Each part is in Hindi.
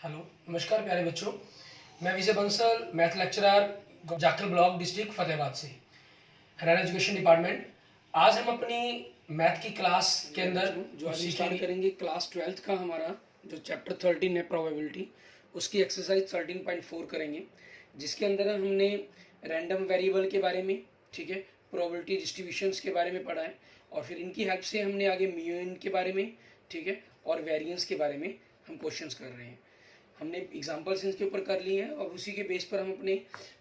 हेलो, नमस्कार प्यारे बच्चों। मैं Vijay Bansal, math lecturer, Jakhal block, district Fatehabad से, हरियाणा एजुकेशन डिपार्टमेंट। आज हम अपनी मैथ की क्लास के अंदर जो आज स्टार्ट करेंगे क्लास 12th का हमारा जो चैप्टर 13 है प्रोबेबिलिटी, उसकी एक्सरसाइज 13.4 करेंगे, जिसके अंदर हमने रैंडम वेरिएबल के बारे में, ठीक है, प्रोबेबिलिटी डिस्ट्रीब्यूशंस के बारे में पढ़ा है, और फिर इनकी हेल्प से हमने आगे मीन के बारे में, ठीक है, और वेरिएंस के बारे में हम क्वेश्चंस कर रहे हैं। हमने एग्जाम्पल्स इनके ऊपर कर लिए हैं और उसी के बेस पर हम अपने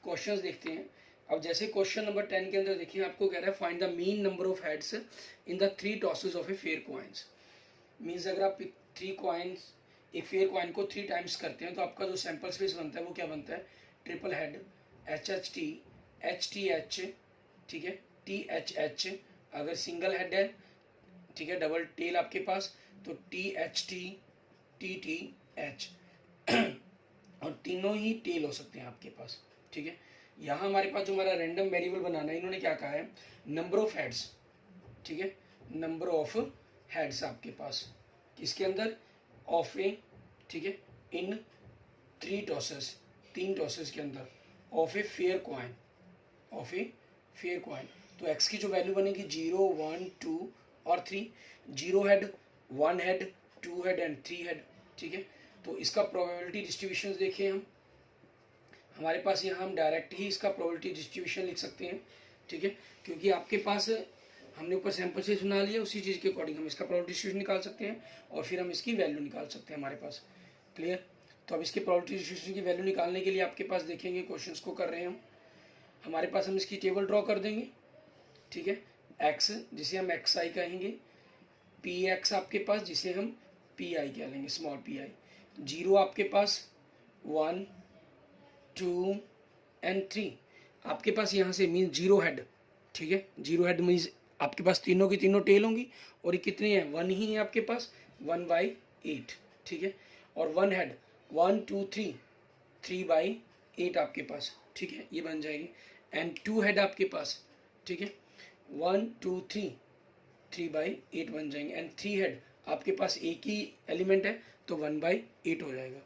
क्वेश्चंस देखते हैं। अब जैसे क्वेश्चन नंबर 10 के अंदर देखिए, आपको कह रहा है find the mean number of heads in the 3 tosses of a fair coins. Means अगर आप 3 कॉइन्स, एक फेयर कॉइन को 3 टाइम्स करते हैं तो आपका जो सैंपल स्पेस बनता है वो क्या बनता है? Triple head, H H T, H T H, ठीक है, टी एच एच। अगर सिंगल हेड है, ठीक है, डबल टेल आपके पास, तो T H T, T T H और तीनों ही टेल हो सकते हैं आपके पास, ठीक है। यहाँ हमारे पास जो हमारा रैंडम वेरिएबल बनाना है, इन्होंने क्या कहा है? नंबर ऑफ हेड्स, ठीक है, नंबर ऑफ हेड्स आपके पास किसके अंदर? ऑफ ए, ठीक है, इन 3 टॉसेस, 3 टॉसेस के अंदर, of a fair coin, of a fair coin. तो एक्स की जो वैल्यू बनेगी 0, 1, 2 और 3। 0 head, 1 head, 2 head and 3 head, ठीक है। तो इसका प्रोबेबिलिटी डिस्ट्रीब्यूशन देखिए, हमारे पास यहाँ हम डायरेक्ट ही इसका प्रोबेबिलिटी डिस्ट्रीब्यूशन लिख सकते हैं, ठीक है, क्योंकि आपके पास हमने ऊपर सैंपल से सुना लिया, उसी चीज़ के अकॉर्डिंग हम इसका प्रोबेबिलिटी डिस्ट्रीब्यूशन निकाल सकते हैं और फिर हम इसकी वैल्यू निकाल सकते हैं हमारे पास। क्लियर? तो अब इसके प्रोबेबिलिटी डिस्ट्रीब्यूशन की वैल्यू निकालने के लिए आपके पास देखेंगे, क्वेश्चन को कर रहे हैं हम, हमारे पास हम इसकी टेबल ड्रॉ कर देंगे, ठीक है। एक्स जिसे हम एक्स आई कहेंगे, पी एक्स आपके पास जिसे हम पी आई कह लेंगे, स्मॉल पी आई। 0 आपके पास, 1, 2 एंड 3 आपके पास यहाँ से मीन 0 हेड, ठीक है। 0 हेड मीन्स आपके पास तीनों की तीनों टेल होंगी, और ये कितनी है? 1 ही है आपके पास, 1/8, ठीक है। और 1 हेड, 1, 2, 3, 3/8 आपके पास, ठीक है, ये बन जाएगी। एंड 2 हेड आपके पास, ठीक है, 1, 2, 3, 3/8 बन जाएंगे। एंड 3 हेड आपके पास एक ही एलिमेंट है, तो 1/8 हो जाएगा।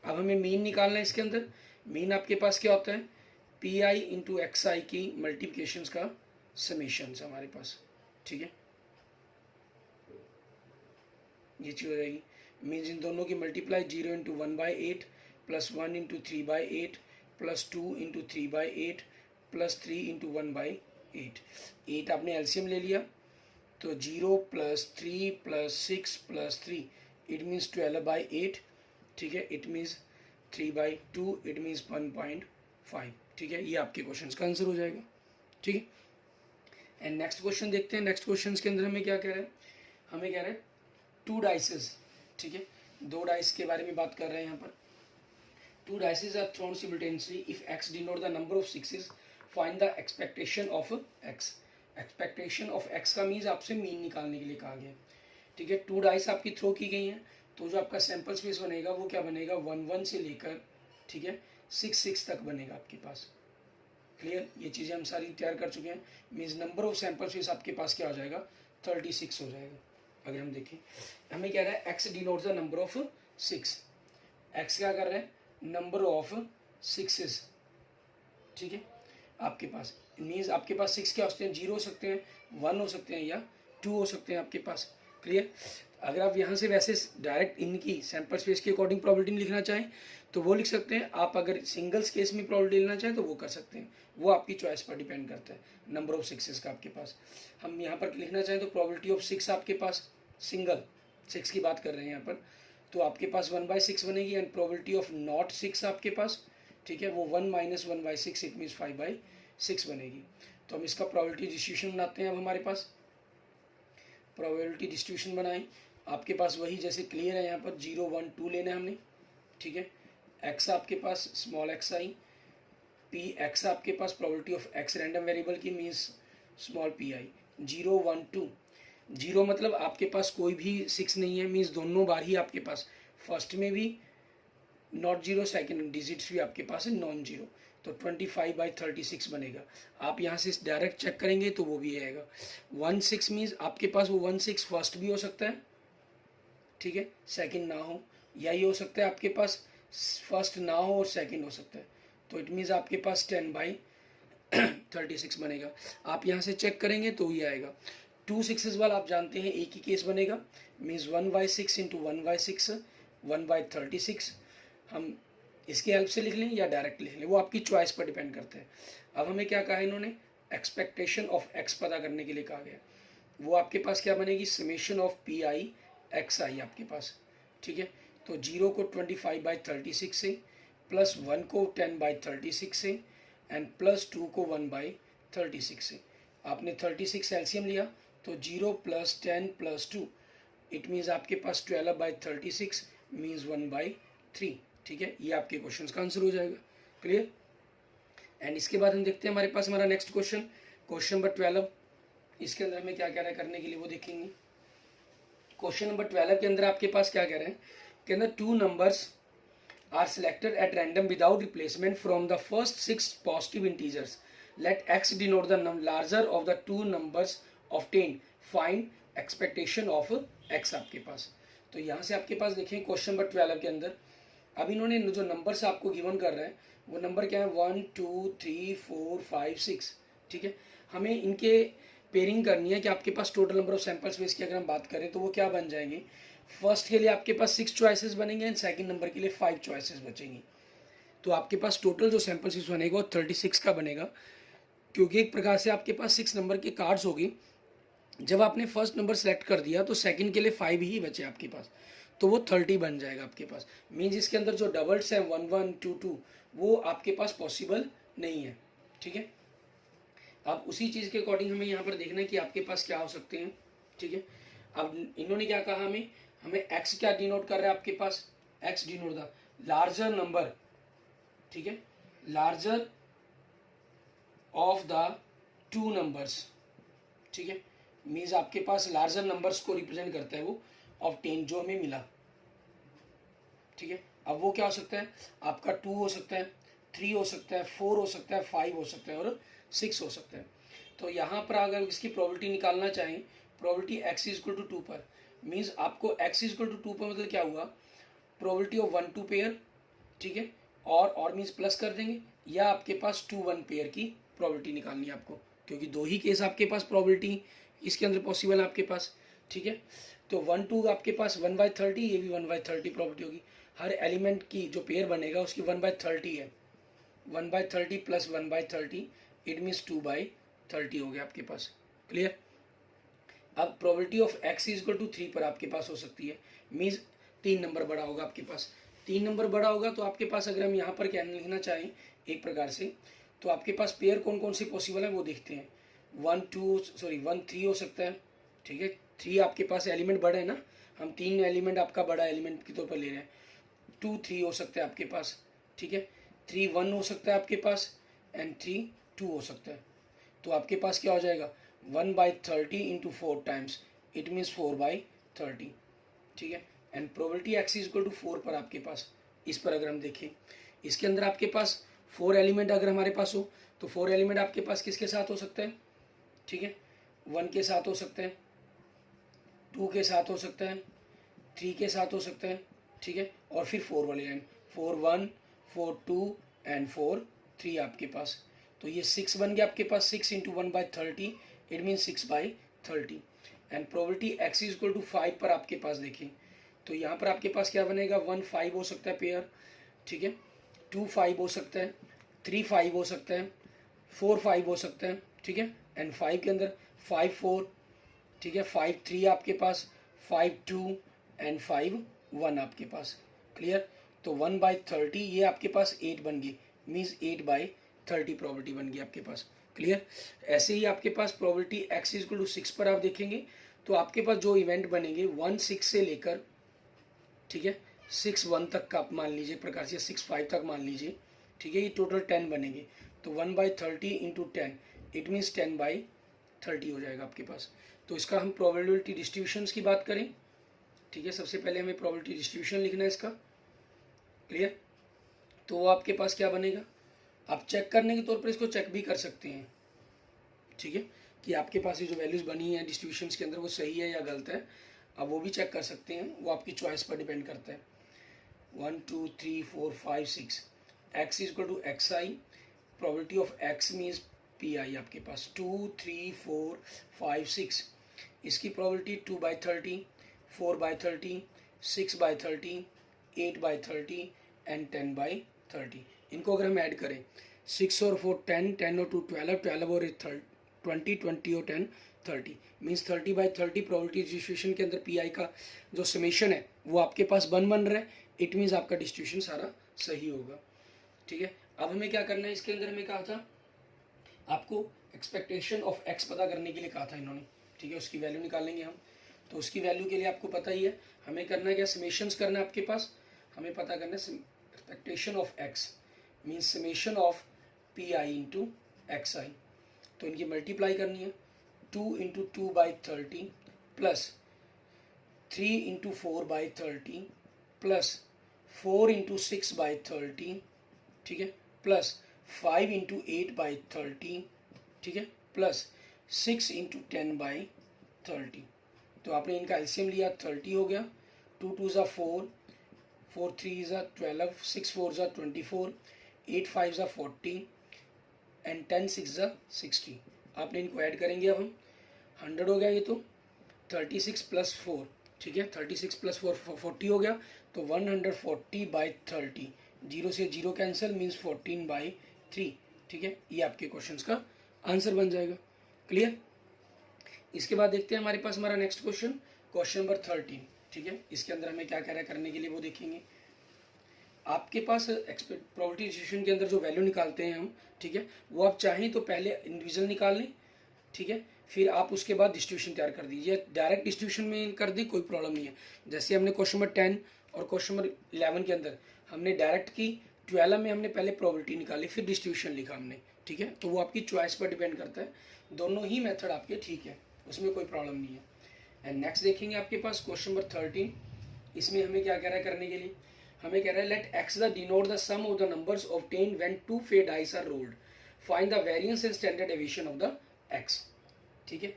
अब हमें मीन निकालना है इसके अंदर। मीन आपके पास क्या होता है? P I into X I की मल्टीप्लिकेशन का समेशन हमारे पास, ठीक है, ये चीज़ हो जाएगी। मीन्स इन दोनों की multiply 0 into 1/8 plus 1 into 3/8 plus 2 into 3/8 plus 3 into 1/8। 8 आपने एलसीएम ले लिया, तो 0 plus 3 plus 6 plus 3, it means 12/8, ठीक है। इट मीन्स 3/2, इट मीन्स 1.5, ठीक है। ये आपके क्वेश्चन का आंसर हो जाएगा, ठीक है। एंड नेक्स्ट क्वेश्चन देखते हैं। नेक्स्ट क्वेश्चन के अंदर हमें क्या कह रहा है? हमें कह रहा है 2 डाइसेस, ठीक है, 2 डाइस के बारे में बात कर रहे हैं यहाँ पर। 2 dices are thrown simultaneously if x denote the number of sixes, find the expectation of x। Expectation of x का मीन्स आपसे मीन निकालने के लिए कहा गया है, ठीक है। 2 डाइस आपकी थ्रो की गई हैं, तो जो आपका सैंपल स्पेस बनेगा वो क्या बनेगा? 1, 1 से लेकर, ठीक है, 6, 6 तक बनेगा आपके पास। क्लियर? ये चीज़ें हम सारी तैयार कर चुके हैं। Means number of sample space आपके पास क्या हो जाएगा? 36 हो जाएगा। अगर हम देखें, हमें कह रहा है x denotes the number of 6। X क्या कर रहे हैं? नंबर ऑफ सिक्सेस, ठीक है, आपके पास। मीन्स आपके पास 6 क्या हो सकते हैं? 0 हो सकते हैं, 1 हो सकते हैं, या 2 हो सकते हैं आपके पास। क्लियर? अगर आप यहाँ से वैसे डायरेक्ट इनकी सैंपल स्पेस के अकॉर्डिंग प्रोबेबिलिटी लिखना चाहें तो वो लिख सकते हैं। आप अगर सिंगल्स केस में प्रोबेबिलिटी लेना चाहें तो वो कर सकते हैं, वो आपकी चॉइस पर डिपेंड करता है, नंबर ऑफ सिक्सेस का आपके पास। हम यहाँ पर लिखना चाहें तो प्रोबेबिलिटी ऑफ 6 आपके पास, सिंगल 6 की बात कर रहे हैं यहाँ पर, तो आपके पास 1/6 बनेगी। एंड प्रोबेबिलिटी ऑफ नॉट 6 आपके पास, ठीक है, वो 1 माइनस 1/6, इट मीन्स 5/6 बनेगी। तो हम इसका प्रोबेबिलिटी डिस्ट्रीब्यूशन बनाते हैं। अब हमारे पास प्रोबेबिलिटी डिस्ट्रीब्यूशन बनाएं, आपके पास वही जैसे क्लियर है यहाँ पर 0, 1, 2 लेना है हमने, ठीक है। एक्स आपके पास small X I, P X आपके पास probability of X random variable की मीन्स स्मॉल पी आई। 0, 1, 2, 0 मतलब आपके पास कोई भी 6 नहीं है, मीन्स दोनों बार ही आपके पास, फर्स्ट में भी नॉट 0, सेकेंड डिजिट्स भी आपके पास है नॉन 0, तो 25/36 बनेगा। आप यहाँ से डायरेक्ट चेक करेंगे तो वो भी आएगा 1/6 मीन्स आपके पास वो 1/6 फर्स्ट भी हो सकता है, ठीक है, सेकंड ना हो, या ये हो सकता है आपके पास फर्स्ट ना हो और सेकंड हो सकता है, तो इट मीन्स आपके पास 10/36 बनेगा। आप यहाँ से चेक करेंगे तो ही आएगा। 2 6s वाला आप जानते हैं एक ही केस बनेगा, मीन्स 1/6 इंटू 1/6 1/36। हम इसके हेल्प से लिख लें या डायरेक्ट लिख लें, वो आपकी चॉइस पर डिपेंड करता है। अब हमें क्या कहा है इन्होंने, एक्सपेक्टेशन ऑफ एक्स पता करने के लिए कहा गया। वो आपके पास क्या बनेगी, summation of P I X I आपके पास, ठीक है। तो 0 को 25/36 से, प्लस 1 को 10/36 से, एंड प्लस 2 को 1/36 से। आपने 36 एलसीएम लिया तो 0 प्लस 10 प्लस 2, इट मीन्स आपके पास 12/36 मीन्स 1/3, ठीक है। ये आपके क्वेश्चन का आंसर हो जाएगा। क्लियर। एंड इसके बाद हम देखते हैं हमारे पास हमारा नेक्स्ट क्वेश्चन, क्वेश्चन नंबर 12। इसके अंदर हमें क्या कह रहा है करने के लिए वो देखेंगे। क्वेश्चन नंबर 12 के अंदर आपके पास क्या कह रहे हैं कि अंदर 2 numbers are selected at random without replacement from the first 6 positive integers. Let x denote the larger of the 2 numbers obtained. Find expectation of x आपके पास। तो यहाँ से आपके पास देखें क्वेश्चन नंबर 12 के अंदर अब इन्होंने जो नंबर्स आपको गिवन कर रहे हैं वो नंबर क्या है, 1 2 3 4 5 6, ठीक है। हमें इनके पेयरिंग करनी है कि आपके पास total number of sample space की अगर हम बात करें तो वो क्या बन जाएंगे। फर्स्ट के लिए आपके पास 6 चॉइसेस बनेंगे एंड सेकंड नंबर के लिए 5 चॉइसेस बचेंगी। तो आपके पास टोटल जो सैंपल स्पेस बनेगा वो 36 का बनेगा, क्योंकि एक प्रकार से आपके पास 6 नंबर के कार्ड्स होगी। जब आपने फर्स्ट नंबर सेलेक्ट कर दिया तो सेकंड के लिए 5 ही बचे आपके पास, तो वो 30 बन जाएगा आपके पास। मीन्स इसके अंदर जो डबल्स हैं 1 1 2 2 वो आपके पास पॉसिबल नहीं है, ठीक है। अब उसी चीज़ के अकॉर्डिंग हमें यहाँ पर देखना है कि आपके पास क्या हो सकते हैं, ठीक है। अब इन्होंने क्या कहा, हमें x क्या डिनोट कर रहा है आपके पास, x denote the larger number, ठीक है, लार्जर ऑफ द 2 नंबर्स, ठीक है। मीन्स आपके पास लार्जर नंबर्स को रिप्रेजेंट करता है वो ऑब्टेन जो हमें मिला, ठीक है। अब वो क्या हो सकता है आपका 2 हो सकता है, 3 हो सकता है, 4 हो सकता है, 5 हो सकता है और 6 हो सकता है। तो यहाँ पर अगर इसकी प्रोबेबिलिटी निकालना चाहें, प्रोबेबिलिटी x इक्वल टू 2 पर, मीन्स आपको x इक्वल टू 2 पर मतलब क्या हुआ, प्रोबेबिलिटी ऑफ 1 2 पेयर, ठीक है, और मीन्स प्लस कर देंगे, या आपके पास 2 1 पेयर की प्रोबेबिलिटी निकालनी है आपको, क्योंकि 2 ही केस आपके पास प्रोबेबिलिटी इसके अंदर पॉसिबल है आपके पास, ठीक है। तो 1 2 आपके पास 1/30, ये भी 1/30 प्रोबेबिलिटी होगी। हर एलिमेंट की जो पेयर बनेगा उसकी 1/30 है, 1/30 प्लस 1/30 इट मीन्स 2/30 हो गया आपके पास। क्लियर। अब probability of x equal to 3 पर आपके पास हो सकती है, मीन्स 3 नंबर बड़ा होगा आपके पास। 3 नंबर बड़ा होगा तो आपके पास अगर हम यहाँ पर क्या लिखना चाहें एक प्रकार से, तो आपके पास पेयर कौन कौन सी पॉसिबल है वो देखते हैं। 1 3 हो सकता है, ठीक है। 3 आपके पास एलिमेंट बड़ा है ना, हम 3 एलिमेंट आपका बड़ा एलिमेंट के तौर पर ले रहे हैं। 2 3 हो सकता है आपके पास, ठीक है। 3 1 हो सकता है आपके पास, एंड 3 2 हो सकता है। तो आपके पास क्या हो जाएगा 1/30 इंटू 4 टाइम्स, इट मीन्स 4/30, ठीक है। And probability x equal to 4 पर आपके पास, इस पर अगर हम देखें इसके अंदर आपके पास 4 एलिमेंट अगर हमारे पास हो तो 4 एलिमेंट आपके पास किसके साथ हो सकता है, ठीक है। 1 के साथ हो सकता है, 2 के साथ हो सकता है, 3 के साथ हो सकता है, ठीक है। और फिर 4 वाले लाइन 4 1 4 2 एंड 4 3 आपके पास। तो ये 6 बन गया आपके पास, 6 into 1/30 it mean 6/30। And probability x equal to 5 पर आपके पास देखें तो यहाँ पर आपके पास क्या बनेगा, 1 5 हो सकता है पेयर, ठीक है। 2 5 हो सकता है, 3 5 हो सकता है, 4 5 हो सकता है, ठीक है। एंड 5 के अंदर 5 4, ठीक है, 5 3 आपके पास, 5 2 एंड 5 1 आपके पास। क्लियर। तो 1/30 ये आपके पास 8 बन गई, मीन्स 8/30 प्रोबेबिलिटी बन गई आपके पास। क्लियर। ऐसे ही आपके पास प्रोबेबिलिटी x इक्वल टू 6 पर आप देखेंगे तो आपके पास जो इवेंट बनेंगे 1 6 से लेकर, ठीक है, 6 1 तक का आप मान लीजिए प्रकार से, 6 5 तक मान लीजिए, ठीक है। ये टोटल 10 बनेंगे तो 1/30 इंटू 10 इट मीन्स 10/30 हो जाएगा आपके पास। तो इसका हम प्रोबेबिलिटी डिस्ट्रीब्यूशंस की बात करें, ठीक है। सबसे पहले हमें प्रोबेबिलिटी डिस्ट्रीब्यूशन लिखना है इसका। क्लियर। तो वो आपके पास क्या बनेगा, आप चेक करने के तौर पर इसको चेक भी कर सकते हैं, ठीक है, कि आपके पास ये जो वैल्यूज़ बनी है डिस्ट्रीब्यूशंस के अंदर वो सही है या गलत है। अब वो भी चेक कर सकते हैं, वो आपकी चॉइस पर डिपेंड करता है। 1 2 3 4 5 6, x is equal to X I, probability of x means P I आपके पास 2 3 4 5 6, इसकी प्रोबेबिलिटी 2/30, 4/30, 6/30, 8/30 एंड 10/30। इनको अगर हम ऐड करें 6 और 4 10, 10 और 2 12, 12 और 20, 20 और 10 30, मीन्स 30/30 प्रोबेबिलिटी डिस्ट्रीब्यूशन के अंदर पी आई का जो समेशन है वो आपके पास बन रहा है। इट मीन्स आपका डिस्ट्रीब्यूशन सारा सही होगा। ठीक है, अब हमें क्या करना है, इसके अंदर हमें कहा था आपको एक्सपेक्टेशन ऑफ एक्स पता करने के लिए कहा था इन्होंने। ठीक है, उसकी वैल्यू निकालेंगे हम। तो उसकी वैल्यू के लिए आपको पता ही है हमें करना है क्या, समेशंस करना है आपके पास। हमें पता करना है expectation of X means summation of P I into X I. तो इनकी मल्टीप्लाई करनी है 2 into 2/30 plus 3 into 4/30 plus 4 into 6/30, ठीक है, प्लस 5 इंटू 8/30, ठीक है, प्लस 6 इंटू 10/30। तो आपने इनका एलसीएम लिया 30 हो गया, 2 2 ज़ा 4, 4 3 ज़ा 12, 6 4 ज़ा 24, 8 5 ज़ा 40 एंड 10 6 ज़ा 60। आपने इनको ऐड करेंगे अब हम 100 हो गया ये तो 36 प्लस 4, ठीक है, 36 प्लस 4 40 हो गया। तो 140/30, 0 से 0 कैंसिल मीन्स 14/3। ठीक है, ये आपके क्वेश्चंस का आंसर बन जाएगा। क्लियर। इसके बाद देखते हैं हमारे पास हमारा नेक्स्ट क्वेश्चन, क्वेश्चन नंबर 13। ठीक है, इसके अंदर हमें क्या कह रहा है करने के लिए वो देखेंगे। आपके पास प्रोबेबिलिटी डिस्ट्रीब्यूशन के अंदर जो वैल्यू निकालते हैं हम, ठीक है, वो आप चाहें तो पहले इंडिविजुअल निकाल लें, ठीक है, फिर आप उसके बाद डिस्ट्रीब्यूशन तैयार कर दीजिए। डायरेक्ट डिस्ट्रीब्यूशन में कर दी कोई प्रॉब्लम नहीं है। जैसे हमने क्वेश्चन नंबर 10 और क्वेश्चन नंबर 11 के अंदर हमने डायरेक्ट की, 12 में हमने पहले प्रोबेबिलिटी निकाली फिर डिस्ट्रीब्यूशन लिखा हमने। ठीक है, तो वो आपकी चॉइस पर डिपेंड करता है। दोनों ही मेथड आपके ठीक है, उसमें कोई प्रॉब्लम नहीं है। एंड नेक्स्ट देखेंगे आपके पास क्वेश्चन नंबर 13। इसमें हमें क्या कह रहा है करने के लिए, हमें कह रहा है let X the denote the sum of the numbers obtained when 2 fair dice are rolled, find the variance and standard deviation of the X. ठीक है,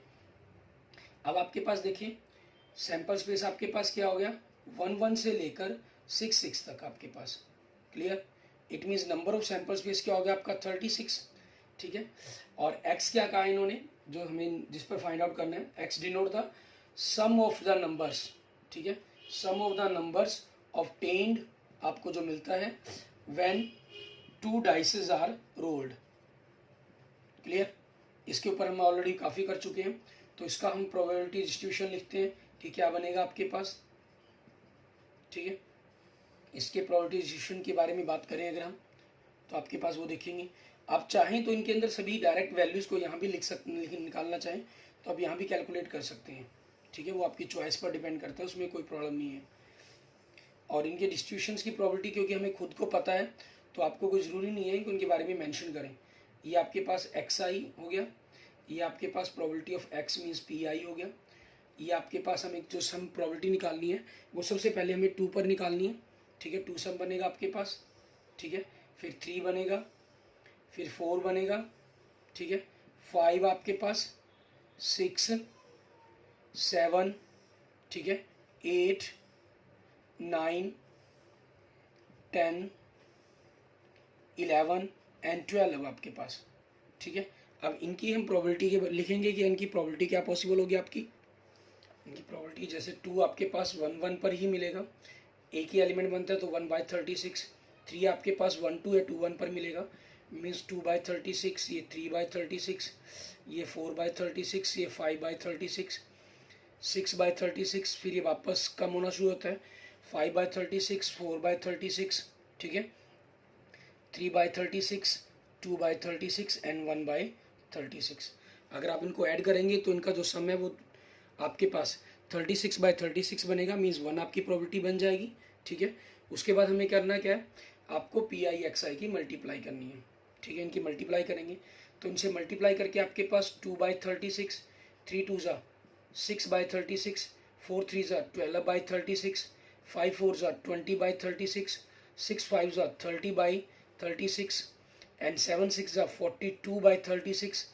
अब आपके पास देखिए सैंपल स्पेस आपके पास क्या हो गया 1 1 से लेकर 6 6 तक आपके पास। Clear, it means number of sample space क्या हो गया आपका 36। ठीक है, और x क्या कहा इन्होंने, जो हमें जिस पर फाइंड आउट करना है, x denote the sum of the numbers. ठीक है, sum of the numbers obtained आपको जो मिलता है when 2 dices are rolled. Clear, इसके ऊपर हम ऑलरेडी काफ़ी कर चुके हैं। तो इसका हम प्रोबेबिलिटी डिस्ट्रीब्यूशन लिखते हैं कि क्या बनेगा आपके पास। ठीक है, इसके प्रोबेबिलिटी डिस्ट्रीब्यूशन के बारे में बात करें अगर हम, तो आपके पास वो देखेंगे। आप चाहें तो इनके अंदर सभी डायरेक्ट वैल्यूज़ को यहाँ भी लिख सकते, निकालना चाहें तो आप यहाँ भी कैलकुलेट कर सकते हैं। ठीक है, वो आपकी चॉइस पर डिपेंड करता है, उसमें कोई प्रॉब्लम नहीं है। और इनके डिस्ट्रीब्यूशंस की प्रोबेबिलिटी क्योंकि हमें खुद को पता है तो आपको कोई ज़रूरी नहीं है कि उनके बारे में मेंशन करें। ये आपके पास एक्स आई हो गया, ये आपके पास probability of X means P I हो गया। ये आपके पास हमें जो सम प्रोबेबिलिटी निकालनी है वो सबसे पहले हमें 2 पर निकालनी है। ठीक है, 2 सम बनेगा आपके पास। ठीक है, फिर 3 बनेगा, फिर 4 बनेगा। ठीक है, 5 आपके पास, 6 7, ठीक है, 8 9 10 11 एंड 12 आपके पास। ठीक है, अब इनकी हम प्रोबेबिलिटी के लिखेंगे कि इनकी प्रोबेबिलिटी क्या पॉसिबल होगी आपकी। इनकी प्रोबेबिलिटी जैसे 2 आपके पास 1 1 पर ही मिलेगा, एक ही एलिमेंट बनता है तो 1/36। 3 आपके पास 1 2 है, 2 1 पर मिलेगा मीन्स 2/36, ये 3/36, ये 4/36, ये 5/36, 6/36, फिर ये वापस कम होना शुरू होता है 5/36, 4/36, ठीक है, 3/36, 2/36 एंड 1/36। अगर आप इनको ऐड करेंगे तो इनका जो सम है वो आपके पास 36/36 बनेगा, मीन्स 1 आपकी प्रोबेबिलिटी बन जाएगी। ठीक है, उसके बाद हमें करना क्या है, आपको पी आई एक्स आई की मल्टीप्लाई करनी है। ठीक है, इनकी मल्टीप्लाई करेंगे तो इनसे मल्टीप्लाई करके आपके पास 2/36, 3 2 ज़ा 6/36, 4 3 ज़ा 12/36, 5 4 ज़ा 20/36, 6 5 ज़ा 30/36 एंड 7 6 ज़ा 42/36,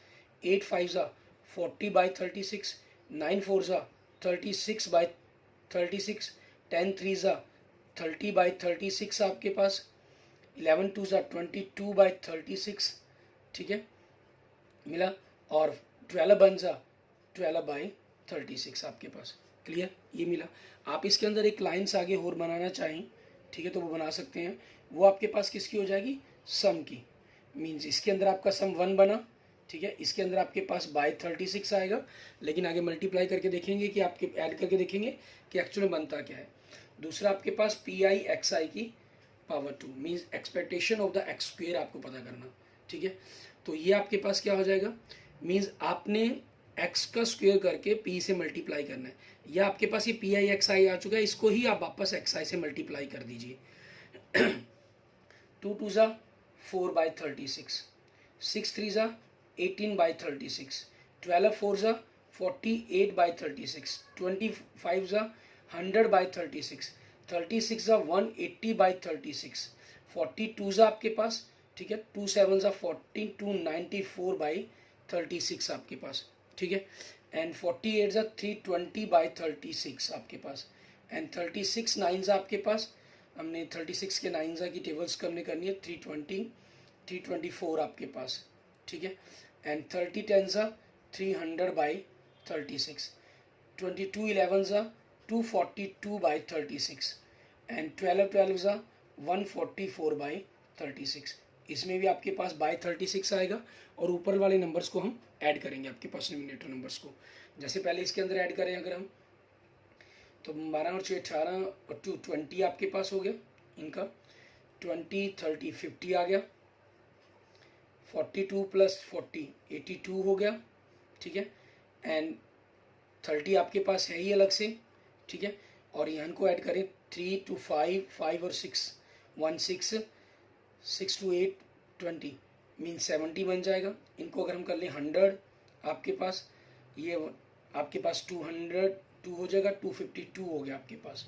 8 5 ज़ा 40/36, 9 4 ज़ा 36/36, 10 3 ज़ा 30/36 आपके पास, 11 2 22/36, ठीक है, मिला, और 12 1 12/36 आपके पास। क्लियर, ये मिला। आप इसके अंदर एक लाइन्स आगे और बनाना चाहें, ठीक है, तो वो बना सकते हैं। वो आपके पास किसकी हो जाएगी, सम की। मीन्स इसके अंदर आपका सम 1 बना, ठीक है, इसके अंदर आपके पास बाय 36 आएगा, लेकिन आगे मल्टीप्लाई करके देखेंगे कि आपके ऐड करके देखेंगे कि एक्चुअली बनता क्या है। दूसरा आपके पास पी आई एक्स आई की power 2, means expectation of the x square आपको पता करना, ठीक है। तो ये आपके पास क्या हो जाएगा, मीन्स आपने एक्स का स्क्वेयर करके पी से मल्टीप्लाई करना है, या आपके पास ये पी आई एक्स आई आ चुका है, इसको ही आप वापस एक्स आई से मल्टीप्लाई कर दीजिए। 2 2 4/36, 6 3 18/36, 12 4 48/36, 25 100/36, 36 180/36, 42 आपके पास, ठीक है, 2 7 14, 294/36 आपके पास, ठीक है, एंड 48 320/36 आपके पास, एंड 36 9 आपके पास, हमने 36 के 9 की टेबल्स हमने करनी है, 320 324 आपके पास, ठीक है, एंड 30 10 300/36, 22 11 242/36, एंड 12 12 144/36। इसमें भी आपके पास बाय 36 आएगा, और ऊपर वाले नंबर्स को हम ऐड करेंगे, आपके पास डिनोमिनेटर नंबर्स को। जैसे पहले इसके अंदर ऐड करें अगर हम, तो 12 और 6 18 और 2 20 आपके पास हो गया इनका, 20 30 50 आ गया, 42 + 40 82 हो गया, ठीक है, एंड 30 आपके पास है ही अलग से, ठीक है, और यहाँ को ऐड करें 3 to 5 5 और 6 16 6 to 8 20, मीन 70 बन जाएगा। इनको अगर हम कर लें 100 आपके पास, ये आपके पास 202 हो जाएगा, 252 हो गया आपके पास,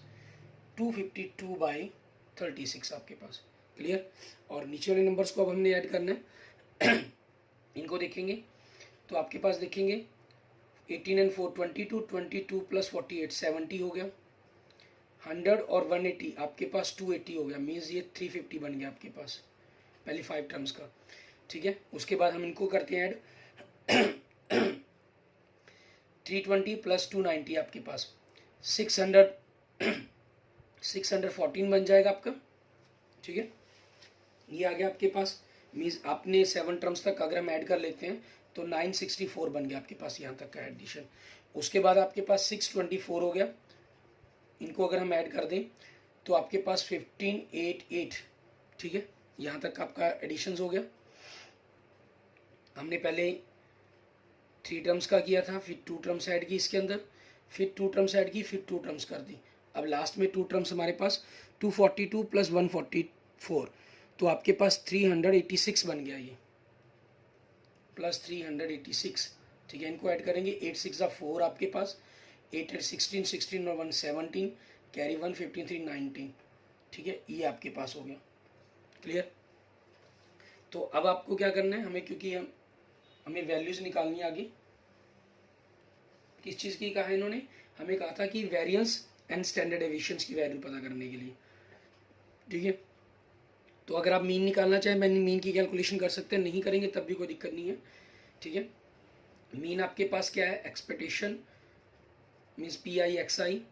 252/36 आपके पास। क्लियर, और नीचे वाले नंबर्स को अब हमने ऐड करना है। इनको देखेंगे तो आपके पास देखेंगे 18 and 4 22, 22 + 48 70 हो गया, 100 और 180 आपके पास 280 हो गया, मीन्स ये 350 बन गया आपके पास पहले 5 टर्म्स का, ठीक है। उसके बाद हम इनको करते हैं ऐड, 320 + 290 आपके पास 614 बन जाएगा आपका, ठीक है, ये आ गया आपके पास। मीन्स आपने 7 टर्म्स तक अगर हम ऐड कर लेते हैं तो 964 बन गया आपके पास यहाँ तक का एडिशन। उसके बाद आपके पास 624 हो गया, इनको अगर हम ऐड कर दें तो आपके पास 1588, ठीक है, यहाँ तक आपका एडिशंस हो गया। हमने पहले 3 टर्म्स का किया था, फिर 2 टर्म्स ऐड की इसके अंदर, फिर 2 टर्म्स ऐड की, फिर 2 टर्म्स कर दी। अब लास्ट में 2 टर्म्स हमारे पास 242 + 144, तो आपके पास 386 बन गया ये, प्लस 386, ठीक है। इनको ऐड करेंगे 8 6 4 आपके पास, 8 8 16 16 और 1 17, कैरी 1 15 3 19, ठीक है, ये आपके पास हो गया। क्लियर, तो अब आपको क्या करना है, हमें क्योंकि हमें वैल्यूज निकालनी है आगे, किस चीज़ की कहा इन्होंने, हमें कहा था कि वेरिएंस एंड स्टैंडर्ड डेविएशंस की वैल्यू पता करने के लिए, ठीक है। तो अगर आप मीन निकालना चाहें, मैं मीन की कैलकुलेशन कर सकते हैं, नहीं करेंगे तब भी कोई दिक्कत नहीं है, ठीक है। मीन आपके पास क्या है, expectation means P I X I,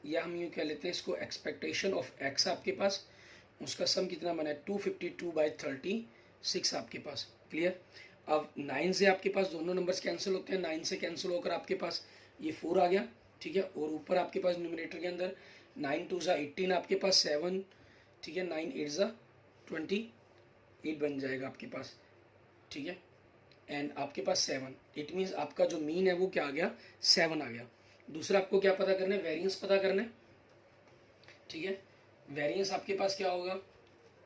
या हम यूँ कह लेते हैं इसको एक्सपेक्टेशन ऑफ एक्स आपके पास, उसका सम कितना बना है 252/36 आपके पास। क्लियर, अब 9 से आपके पास दोनों नंबर्स कैंसिल होते हैं, 9 से कैंसिल होकर आपके पास ये 4 आ गया, ठीक है, और ऊपर आपके पास न्यूमरेटर के अंदर 9 2 18 आपके पास 7, ठीक है, 9 8 28 बन जाएगा आपके पास, ठीक है, एंड आपके पास 7, इट मीन्स आपका जो मीन है वो क्या आ गया, 7 आ गया। दूसरा आपको क्या पता करना है, वेरिएंस पता करना है, ठीक है। वेरिएंस आपके पास क्या होगा,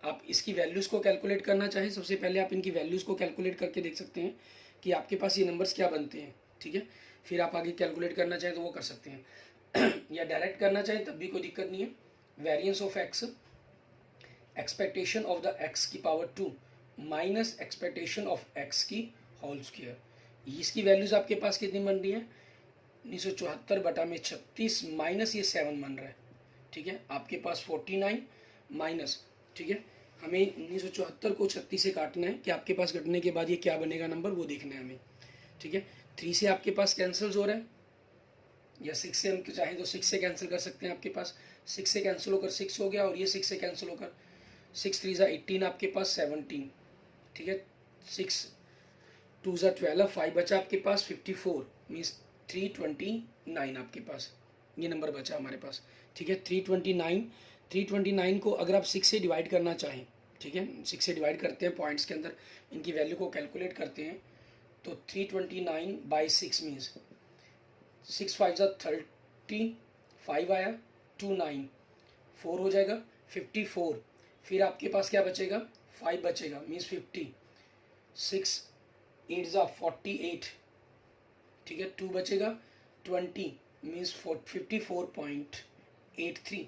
आप इसकी वैल्यूज़ को कैलकुलेट करना चाहें, सबसे पहले आप इनकी वैल्यूज़ को कैलकुलेट करके देख सकते हैं कि आपके पास ये नंबर्स क्या बनते हैं, ठीक है। फिर आप आगे कैलकुलेट करना चाहें तो वो कर सकते हैं, या डायरेक्ट करना चाहें तब भी कोई दिक्कत नहीं है। Variance of X, expectation of the X की power 2 minus expectation of X की होल स्क्वायर, इसकी वैल्यूज़ आपके पास कितनी बन रही है, 1974/36 माइनस ये 7 बन रहा है, ठीक है, आपके पास 49 माइनस, ठीक है, हमें 1974 को 36 से काटना है कि आपके पास कटने के बाद ये क्या बनेगा नंबर, वो देखना है हमें, ठीक है। 3 से आपके पास कैंसिल हो रहा है, या 6 से हम चाहें तो 6 से कैंसिल कर सकते हैं, आपके पास 6 से कैंसिल होकर 6 हो गया, और ये 6 से कैंसिल होकर 6 3 ज़ा 18 आपके पास 17, ठीक है, 6 2 ज़ा 12, 5 बचा आपके पास 54, मीन्स 329 आपके पास ये नंबर बचा हमारे पास, ठीक है। 329 को अगर आप 6 से डिवाइड करना चाहें, ठीक है, 6 से डिवाइड करते हैं पॉइंट्स के अंदर, इनकी वैल्यू को कैलकुलेट करते हैं, तो 329 बाई 6 मीन्स 6 5 ज़ा 30, 5 आया, 2 9, 4 हो जाएगा 54, फिर आपके पास क्या बचेगा, 5 बचेगा मीन्स 50, 6 8 ज़ा 48, ठीक है, 2 बचेगा 20 मीन्स 54.83,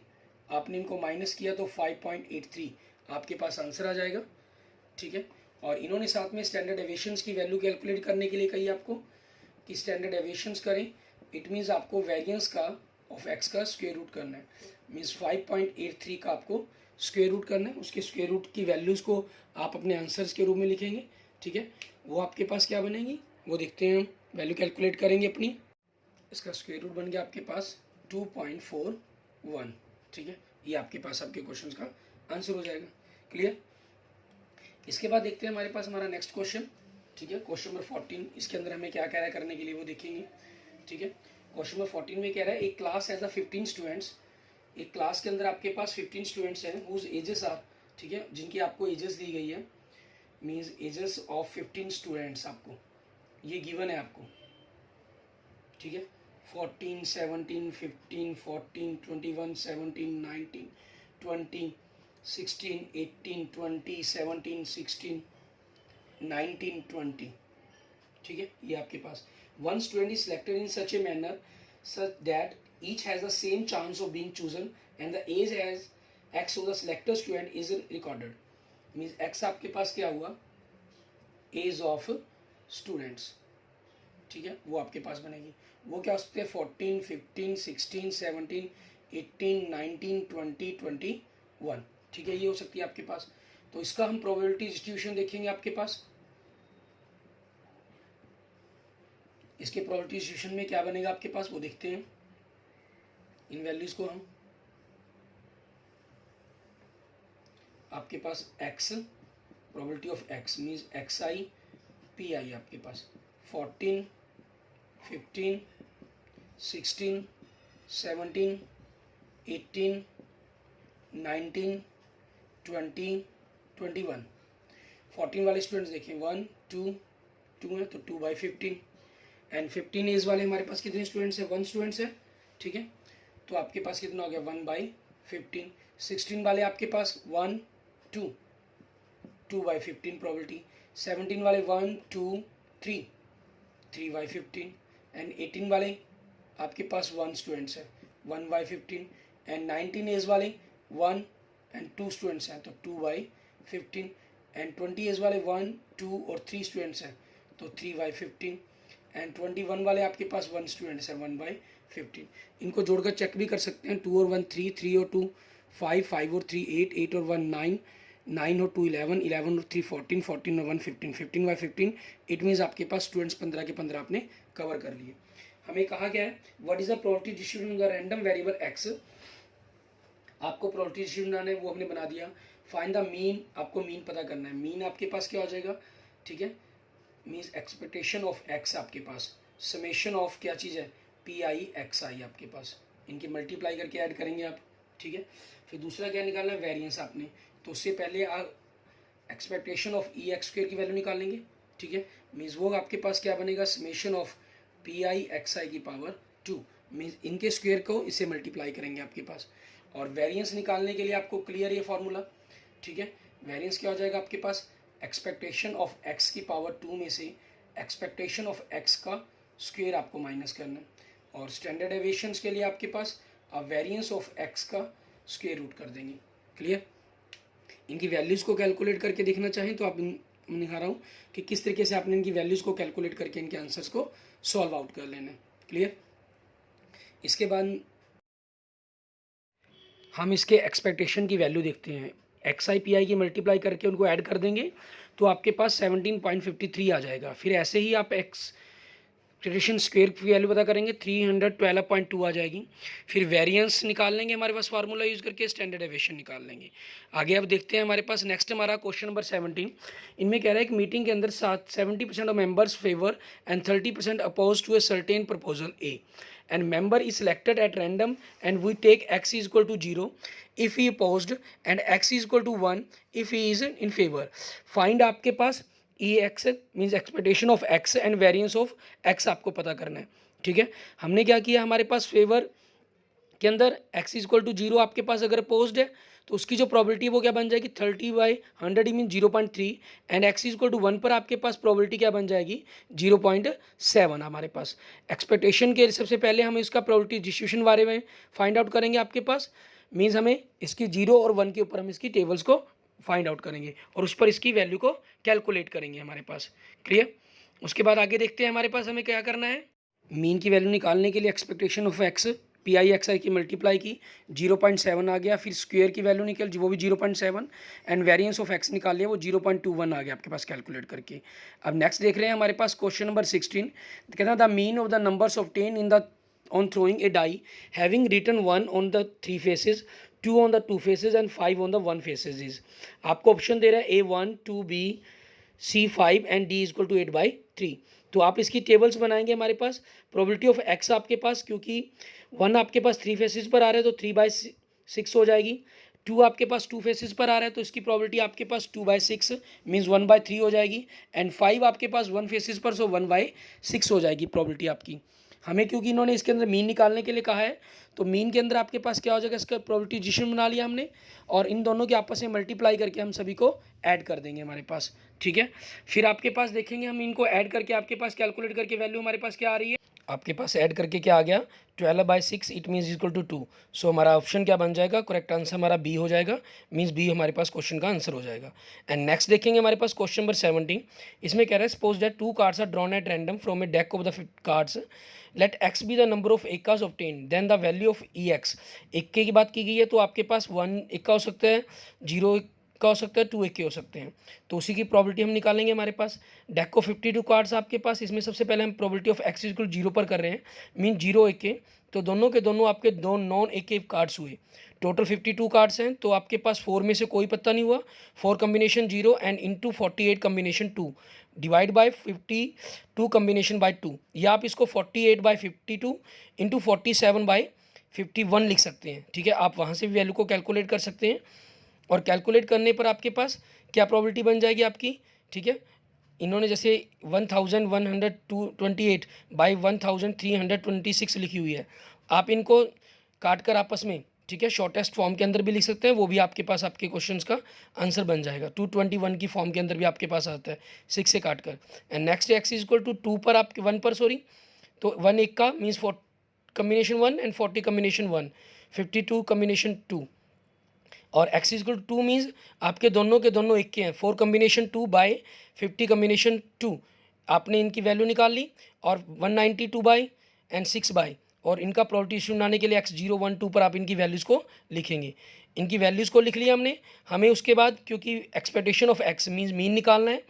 आपने इनको माइनस किया तो 5.83 आपके पास आंसर आ जाएगा, ठीक है। और इन्होंने साथ में स्टैंडर्ड डेविएशंस की वैल्यू कैलकुलेट करने के लिए कही आपको कि स्टैंडर्ड डेविएशंस करें, इट मीन्स आपको वेरिएंस का ऑफ एक्स का स्क्वायर रूट करना है, मीन्स 5.83 का आपको स्क्वायर रूट करना है, उसके स्क्वायर रूट की वैल्यूज़ को आप अपने आंसर्स के रूप में लिखेंगे, ठीक है। वो आपके पास क्या बनेगी वो देखते हैं, हम वैल्यू कैलकुलेट करेंगे अपनी, इसका स्क्वायर रूट बन गया आपके पास 2.41, ठीक है, ये आपके पास आपके क्वेश्चन का आंसर हो जाएगा, क्लियर। इसके बाद देखते हैं हमारे पास हमारा नेक्स्ट क्वेश्चन, ठीक है, क्वेश्चन नंबर 14, इसके अंदर हमें क्या कह रहा है करने के लिए वो देखेंगे, ठीक है। क्वेश्चन नंबर 14 में कह रहा है एक क्लास हैज़ 15 स्टूडेंट्स, एक क्लास के अंदर आपके पास 15 स्टूडेंट्स हैं हुज एजेस आर, ठीक है, जिनकी आपको एजेस दी गई है, मीन्स एजेस ऑफ 15 स्टूडेंट्स आपको ये गिवन है आपको, ठीक है, 14 17 15 14 21 17 19 20 16 18 20 17 16 19 20, ठीक है, ये आपके पास one student is selected in such a manner such that each has the same chance of being chosen and the age has X of the selected student is recorded, means X आपके पास क्या हुआ, एज ऑफ स्टूडेंट्स, ठीक है, वो आपके पास बनेगी, वो क्या हो सकते हैं 14 15 16 17 18 19 20 21, ठीक है, ये हो सकती है आपके पास। तो इसका हम प्रोबेबिलिटी डिस्ट्रीब्यूशन देखेंगे आपके पास, इसके प्रोबेबिलिटी डिस्ट्रीब्यूशन में क्या बनेगा आपके पास वो देखते हैं, इन वैल्यूज को हम, आपके पास x probability of x means x I P I आपके पास 14 15 16 17 18 19 20 21, 14 वाले स्टूडेंट्स देखें 1 2 2 है तो 2/15, एंड 15 एज वाले हमारे पास कितने स्टूडेंट्स हैं, 1 स्टूडेंट्स है, ठीक है, तो आपके पास कितना हो गया 1/15, 16 वाले आपके पास 1 2 2/15 प्रोबेबिलिटी, 17 वाले 1 2 3 3/15, एंड 18 वाले आपके पास 1 स्टूडेंट्स है 1/15, एंड 19 एज वाले 1 एंड 2 स्टूडेंट्स हैं तो 2/15, एंड 20 एज वाले 1 2 और 3 स्टूडेंट्स हैं तो 3/15, एंड 21 वाले आपके पास 1 स्टूडेंट्स है 1/15, इनको जोड़कर चेक भी कर सकते हैं, 2 और 1 3 3 और 2 5 5 और 3 8 8 और 1 9 9 और 2 11 11 और 3 14 14 और 1 15 15/15, इट मीन्स आपके पास स्टूडेंट्स 15 के 15 आपने कवर कर लिए। हमें कहा गया है what is the probability distribution of the random variable x, आपको प्रोबेबिलिटी डिस्ट्रीब्यूशन बनाना है वो हमने बना दिया, फाइंड द मीन, आपको मीन पता करना है, मीन आपके पास क्या हो जाएगा, ठीक है, मीन्स एक्सपेक्टेशन ऑफ एक्स आपके पास, समेशन ऑफ क्या चीज़ है पी आई एक्स आई आपके पास, इनकी मल्टीप्लाई करके ऐड करेंगे आप, ठीक है। फिर दूसरा क्या निकालना है वेरिएंस आपने, तो उससे पहले आप expectation of E X square की वैल्यू निकालेंगे, ठीक है, मीन्स वो आपके पास क्या बनेगा summation of P I X I की पावर 2, मीन्स इनके स्क्वायर को इससे मल्टीप्लाई करेंगे आपके पास, और वेरिएंस निकालने के लिए आपको क्लियर ये फॉर्मूला, ठीक है, वेरिएंस क्या हो जाएगा आपके पास एक्सपेक्टेशन ऑफ एक्स की पावर 2 में से एक्सपेक्टेशन ऑफ एक्स का स्क्वायर आपको माइनस करना है, और स्टैंडर्ड डेविएशंस के लिए आपके पास आप वेरिएंस ऑफ एक्स का स्क्वायर रूट कर देंगे, क्लियर। इनकी वैल्यूज़ को कैलकुलेट करके देखना चाहें तो आप मैं दिखा रहा हूँ कि किस तरीके से आपने इनकी वैल्यूज़ को कैलकुलेट करके इनके आंसर्स को सॉल्व आउट कर लेना है, क्लियर। इसके बाद हम इसके एक्सपेक्टेशन की वैल्यू देखते हैं। एक्स आई पी आई की मल्टीप्लाई करके उनको ऐड कर देंगे तो आपके पास 17.53 आ जाएगा। फिर ऐसे ही आप एक्सपेक्टेशन स्क्वायर की वैल्यू पता करेंगे, 312.2 आ जाएगी। फिर वेरिएंस निकाल लेंगे हमारे पास फार्मूला यूज़ करके, स्टैंडर्ड डेविएशन निकाल लेंगे। आगे अब देखते हैं हमारे पास नेक्स्ट हमारा क्वेश्चन नंबर 17। इनमें कह रहा है कि मीटिंग के अंदर 70% of members favour and 30% oppose to a certain proposal a and member is selected at random and we take x is equal to 0 if he opposed and x is equal to 1 if he is in favor. Find आपके पास ex means expectation of x and variance of x आपको पता करना है। ठीक है, हमने क्या किया, हमारे पास फेवर के अंदर x इज इक्वल टू 0 आपके पास अगर अपोज्ड है तो उसकी जो प्रोबेबिलिटी वो क्या बन जाएगी 30/100 mean 0.3 and x is equal to 1 पर आपके पास प्रोबेबिलिटी क्या बन जाएगी 0.7 हमारे पास। एक्सपेक्टेशन के सबसे पहले हम इसका प्रोबेबिलिटी डिस्ट्रीब्यूशन बारे में फाइंड आउट करेंगे आपके पास, मीन्स हमें इसकी 0 और 1 के ऊपर हम इसकी टेबल्स को फाइंड आउट करेंगे और उस पर इसकी वैल्यू को कैलकुलेट करेंगे हमारे पास। क्लियर, उसके बाद आगे देखते हैं हमारे पास हमें क्या करना है। मीन की वैल्यू निकालने के लिए expectation of X P I X I की मल्टीप्लाई की 0.7 आ गया, फिर स्क्वायर की वैल्यू निकल वो भी 0.7 एंड वेरिएंस ऑफ एक्स निकाल लिया वो 0.21 आ गया आपके पास कैलकुलेट करके। अब नेक्स्ट देख रहे हैं हमारे पास क्वेश्चन नंबर 16। कहना the mean of the numbers obtain in the on throwing a die having written 1 on the 3 faces, 2 on the 2 faces and 5 on the 1 faces is. आपको ऑप्शन दे रहा है A1 2B C5 and D equal to 8/3। तो आप इसकी टेबल्स बनाएंगे हमारे पास। प्रोबेबिलिटी ऑफ एक्स आपके पास क्योंकि 1 आपके पास 3 फेसेस पर आ रहा है तो 3/6 हो जाएगी। 2 आपके पास 2 फेसेस पर आ रहा है तो इसकी प्रोबेबिलिटी आपके पास 2/6 मीन्स 1/3 हो जाएगी। एंड 5 आपके पास 1 फेसेस पर, सो 1/6 हो जाएगी प्रोबेबिलिटी आपकी। हमें क्योंकि इन्होंने इसके अंदर मीन निकालने के लिए कहा है तो मीन के अंदर आपके पास क्या हो जाएगा, इसका प्रोबेबिलिटी डिस्ट्रीब्यूशन बना लिया हमने और इन दोनों के आपस में मल्टीप्लाई करके हम सभी को ऐड कर देंगे हमारे पास। ठीक है, फिर आपके पास देखेंगे हम इनको ऐड करके आपके पास कैलकुलेट करके वैल्यू हमारे पास क्या आ रही है, आपके पास ऐड करके क्या आ गया 12/6 इट मीन्स इक्वल टू 2। सो हमारा ऑप्शन क्या बन जाएगा, करेक्ट आंसर हमारा बी हो जाएगा, मीन्स बी हमारे पास क्वेश्चन का आंसर हो जाएगा। एंड नेक्स्ट देखेंगे हमारे पास क्वेश्चन नंबर 17। इसमें कह रहा है suppose that 2 cards are drawn at random from a deck of the cards, let X be the number of aces obtain then the value of E X. इक्के की बात की गई है तो आपके पास 1 इक्का हो सकता है, 0 का हो सकता है, 2 इक्के हो सकते हैं, तो उसी की प्रोबेबिलिटी हम निकालेंगे हमारे पास। डेक को 52 कार्ड्स आपके पास, इसमें सबसे पहले हम प्रोबेबिलिटी ऑफ एक्स इक्वल 0 पर कर रहे हैं, मीन 0 इक्के, तो दोनों के दोनों आपके दो नॉन इक्के कार्ड्स हुए। टोटल 52 कार्ड्स हैं तो आपके पास 4 में से कोई पत्ता नहीं हुआ, 4 combination 0 and into 48 combination 2 divide by 52 combination by 2, या आप इसको 48/52 इंटू 47/51 लिख सकते हैं। ठीक है, आप वहाँ से भी वैल्यू को कैलकुलेट कर सकते हैं और कैलकुलेट करने पर आपके पास क्या प्रोबेबिलिटी बन जाएगी आपकी। ठीक है, इन्होंने जैसे 1128 बाई 1326 लिखी हुई है, आप इनको काट कर आपस में, ठीक है, शॉर्टेस्ट फॉर्म के अंदर भी लिख सकते हैं, वो भी आपके पास आपके क्वेश्चंस का आंसर बन जाएगा। 221 की फॉर्म के अंदर भी आपके पास आता है 6 से काट कर। And next X is equal to 2 पर आपके 1 पर सॉरी, तो 1 एक का मीन्स कम्बिनेशन 1 एंड 40 कम्बिनेशन 1, 52 कम्बिनेशन 2 और X is equal to 2 means आपके दोनों के दोनों एक के हैं, 4 कम्बिनेशन 2 बाई 50 कम्बिनेशन 2, आपने इनकी वैल्यू निकाल ली और 192 बाई एंड 6 बाई, और इनका प्रोबेबिलिटी इशू बनाने के लिए x0 1 2 पर आप इनकी वैल्यूज़ को लिखेंगे। इनकी वैल्यूज़ को लिख लिया हमने। हमें उसके बाद क्योंकि expectation of x means mean निकालना है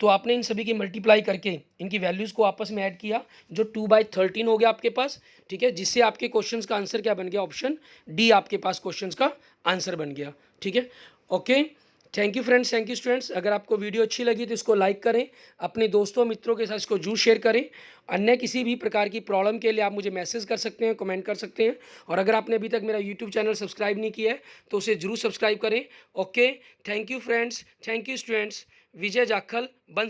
तो आपने इन सभी की मल्टीप्लाई करके इनकी वैल्यूज़ को आपस में ऐड किया जो 2/13 हो गया आपके पास। ठीक है, जिससे आपके क्वेश्चंस का आंसर क्या बन गया, ऑप्शन डी आपके पास क्वेश्चंस का आंसर बन गया। ठीक है, okay, thank you friends, thank you students. अगर आपको वीडियो अच्छी लगी तो इसको लाइक करें, अपने दोस्तों मित्रों के साथ इसको जरूर शेयर करें। अन्य किसी भी प्रकार की प्रॉब्लम के लिए आप मुझे मैसेज कर सकते हैं, कमेंट कर सकते हैं, और अगर आपने अभी तक मेरा यूट्यूब चैनल सब्सक्राइब नहीं किया है तो उसे जरूर सब्सक्राइब करें। Okay, thank you friends, thank you students. Vijay Jakhal buns.